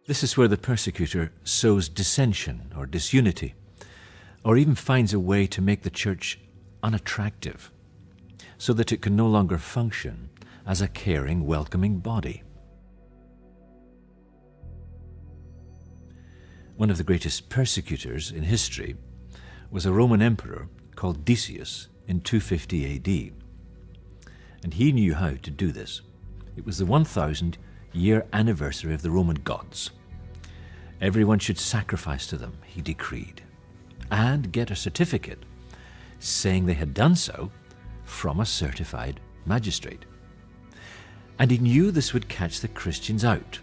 This is where the persecutor sows dissension or disunity, or even finds a way to make the church unattractive, so that it can no longer function as a caring, welcoming body. One of the greatest persecutors in history was a Roman emperor called Decius in 250 AD. And he knew how to do this. It was the 1,000-year anniversary of the Roman gods. Everyone should sacrifice to them, he decreed, and get a certificate saying they had done so from a certified magistrate. And he knew this would catch the Christians out.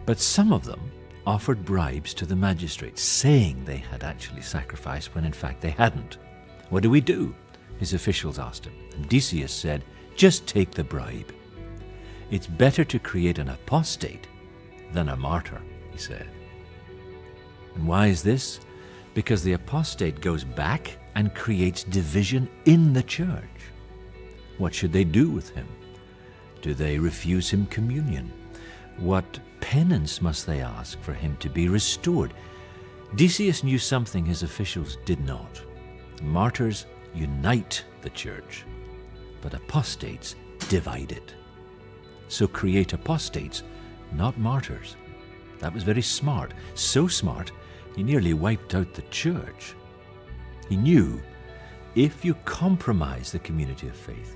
But some of them offered bribes to the magistrate, saying they had actually sacrificed when in fact they hadn't. "What do we do?" his officials asked him. And Decius said, "Just take the bribe. It's better to create an apostate than a martyr," he said. And why is this? Because the apostate goes back and creates division in the church. What should they do with him? Do they refuse him communion? What penance must they ask for him to be restored? Decius knew something his officials did not. Martyrs unite the church, but apostates divide it. So create apostates, not martyrs. That was very smart. So smart, he nearly wiped out the church. He knew if you compromise the community of faith,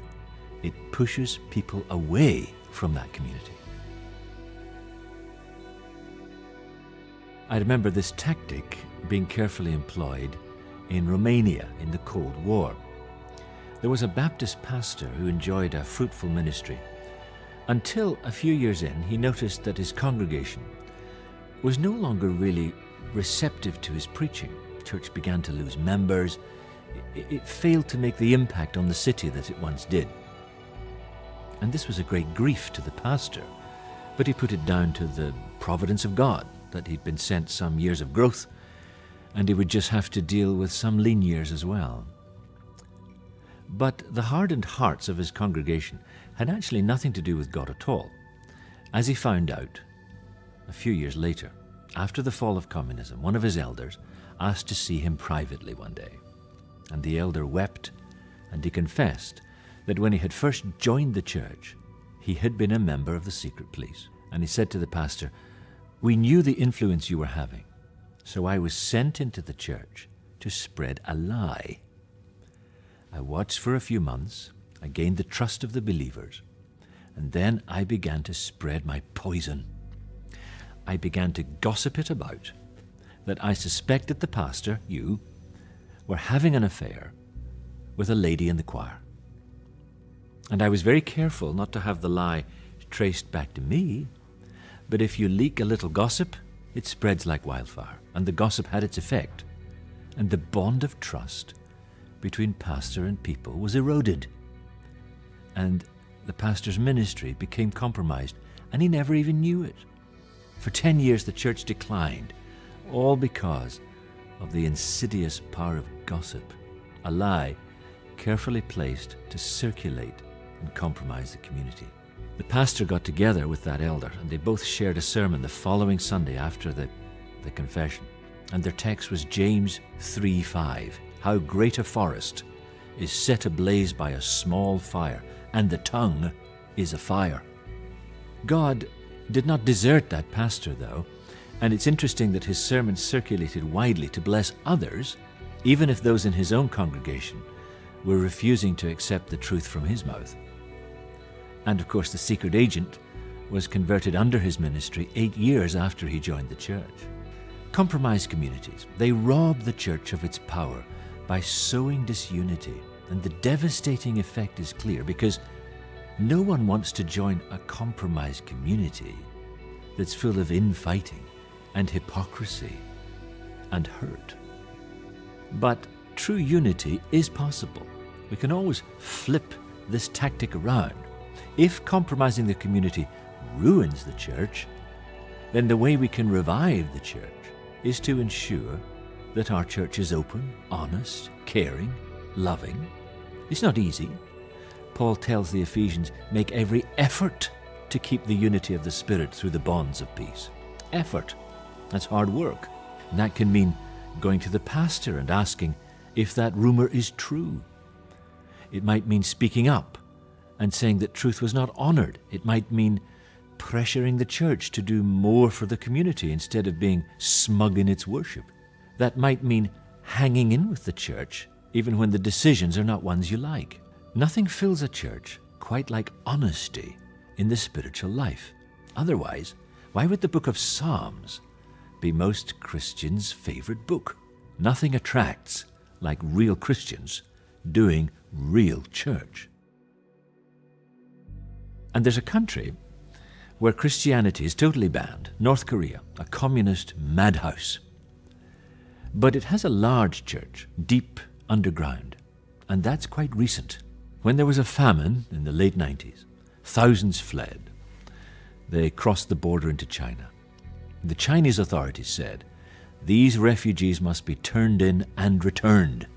it pushes people away from that community. I remember this tactic being carefully employed in Romania in the Cold War. There was a Baptist pastor who enjoyed a fruitful ministry until a few years in he noticed that his congregation was no longer really receptive to his preaching. The church began to lose members. It failed to make the impact on the city that it once did. And this was a great grief to the pastor, but he put it down to the providence of God, that he'd been sent some years of growth, and he would just have to deal with some lean years as well. But the hardened hearts of his congregation had actually nothing to do with God at all, as he found out a few years later. After the fall of communism, one of his elders asked to see him privately one day, and the elder wept, and he confessed that when he had first joined the church, he had been a member of the secret police. And he said to the pastor, "We knew the influence you were having, so I was sent into the church to spread a lie. I watched for a few months, I gained the trust of the believers, and then I began to spread my poison. I began to gossip it about, that I suspected the pastor, you, were having an affair with a lady in the choir. And I was very careful not to have the lie traced back to me, but if you leak a little gossip, it spreads like wildfire." And the gossip had its effect, and the bond of trust between pastor and people was eroded. And the pastor's ministry became compromised, and he never even knew it. For 10 years the church declined, all because of the insidious power of gossip, a lie carefully placed to circulate and compromise the community. The pastor got together with that elder, and they both shared a sermon the following Sunday after the confession. And their text was James 3:5. "How great a forest is set ablaze by a small fire, and the tongue is a fire." God did not desert that pastor, though, and it's interesting that his sermon circulated widely to bless others, even if those in his own congregation were refusing to accept the truth from his mouth. And of course, the secret agent was converted under his ministry 8 years after he joined the church. Compromised communities, they rob the church of its power by sowing disunity, and the devastating effect is clear because no one wants to join a compromised community that's full of infighting and hypocrisy and hurt. But true unity is possible. We can always flip this tactic around. If compromising the community ruins the church, then the way we can revive the church is to ensure that our church is open, honest, caring, loving. It's not easy. Paul tells the Ephesians, make every effort to keep the unity of the Spirit through the bonds of peace. Effort. That's hard work. And that can mean going to the pastor and asking if that rumor is true. It might mean speaking up and saying that truth was not honored. It might mean pressuring the church to do more for the community instead of being smug in its worship. That might mean hanging in with the church even when the decisions are not ones you like. Nothing fills a church quite like honesty in the spiritual life. Otherwise, why would the book of Psalms be most Christians' favorite book? Nothing attracts like real Christians doing real church. And there's a country where Christianity is totally banned, North Korea, a communist madhouse. But it has a large church, deep underground, and that's quite recent. When there was a famine in the late 90s, thousands fled. They crossed the border into China. The Chinese authorities said, these refugees must be turned in and returned,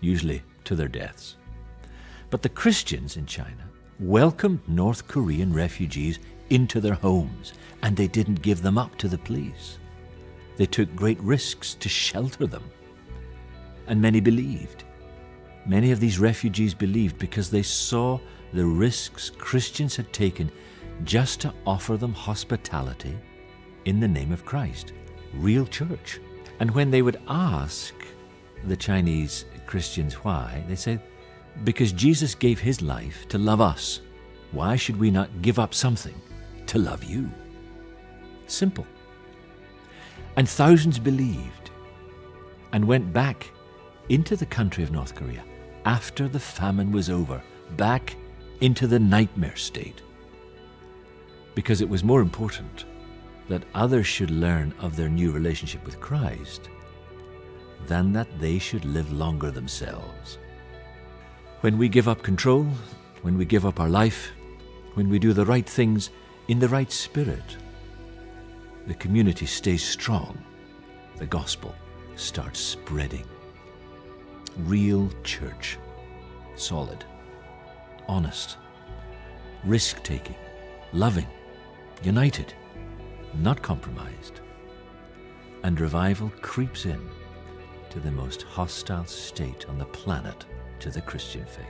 usually to their deaths. But the Christians in China welcomed North Korean refugees into their homes, and they didn't give them up to the police. They took great risks to shelter them. And many believed. Many of these refugees believed because they saw the risks Christians had taken just to offer them hospitality in the name of Christ, real church. And when they would ask the Chinese Christians why, they said, because Jesus gave his life to love us. Why should we not give up something to love you? Simple. And thousands believed and went back into the country of North Korea after the famine was over, back into the nightmare state. Because it was more important that others should learn of their new relationship with Christ than that they should live longer themselves. When we give up control, when we give up our life, when we do the right things in the right spirit, the community stays strong. The gospel starts spreading. Real church. Solid. Honest. Risk-taking. Loving. United. Not compromised. And revival creeps in to the most hostile state on the planet to the Christian faith.